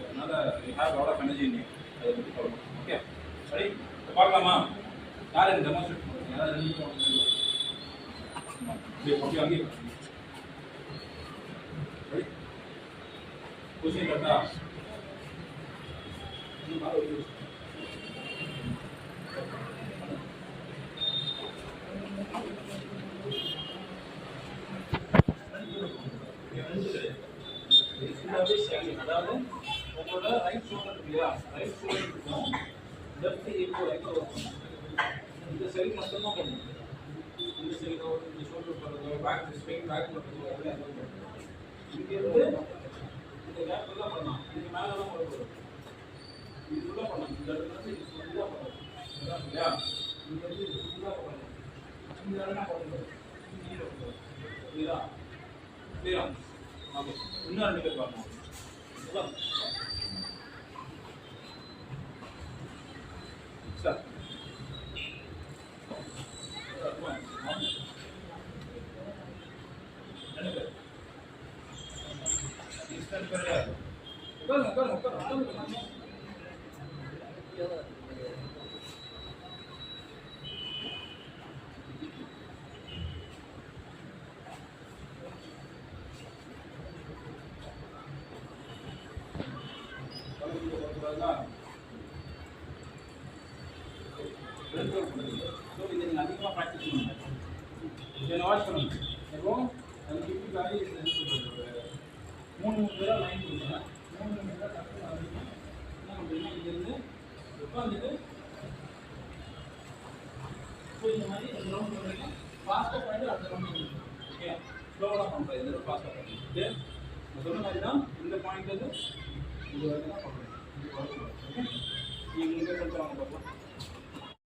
அதனால you have a lot of energy in you. அதை பற்றி சொல்லணும். ஓகே சரி இப்போ பார்க்கலாமா? யார் எனக்கு டெமான்ஸ்ட்ரேட் பண்ணுங்க. யாராவது ரெண்டு ஓகே அங்கே சரி கொஸ்டின் கரெக்டா? அதாவது உங்களோட ரைட் ஷோல்டர் இல்லையா, ரைட் ஷோல்டருக்கும் லெஃப்ட் ஈக்குவல் இந்த சைடு மட்டும் தான் பண்ணணும். இந்த சைடோ இந்த ஷோல்டர் பண்ணுறதோ பேக் ஸ்ட்ரெயின் பேக் பண்ணுறதோ எல்லாம் இங்கேருந்து இந்த கேப்பில் தான் பண்ணலாம். இதுக்கு மேலே தான் பண்ணக்கூடாது. இதுக்குள்ளே பண்ணலாம். இந்த இடத்துல இது ஃபுல்லாக பண்ணணும். அதான் இல்லையா, இங்கேருந்து இது ஃபுல்லாக பண்ணணும். இந்த இடம்னா பண்ணக்கூடாது. புரியுதா? புரியுதா? ஓகே இன்னும் ரெண்டு பேர் பார்க்கணும். சார் அதிகமாக ப்ராக்டிஸ் பண்ணுங்க. இதை வாட்ச் பண்ணுங்க. இப்போ அது கிஃப்ட்டுக்காக என்ன சொல்கிறது, 3 பேராக லைன் கொடுக்குறேன். 3 பேராக டக்குனு அதிகமாக என்ன பண்ணுறீங்கன்னா இங்கேருந்து உட்காந்துட்டு ஸோ இந்த மாதிரி அந்த ரவுண்ட் பண்ணுறீங்க. ஃபாஸ்ட்டாக பண்ணிட்டு அடுத்த ரவுண்ட் பண்ணுங்க. ஓகே ஸ்லோவாக பண்ணுறேன். எந்த ஃபாஸ்ட்டாக பண்ணிட்டு நான் சொன்ன மாதிரி தான் இந்த பாயிண்ட் வந்து இது வரைக்கும் தான் பண்ணுறேன். இது வரைக்கும் ஓகே நீங்கள் இங்கே சொல்லிட்டு வாங்க பார்க்கலாம்.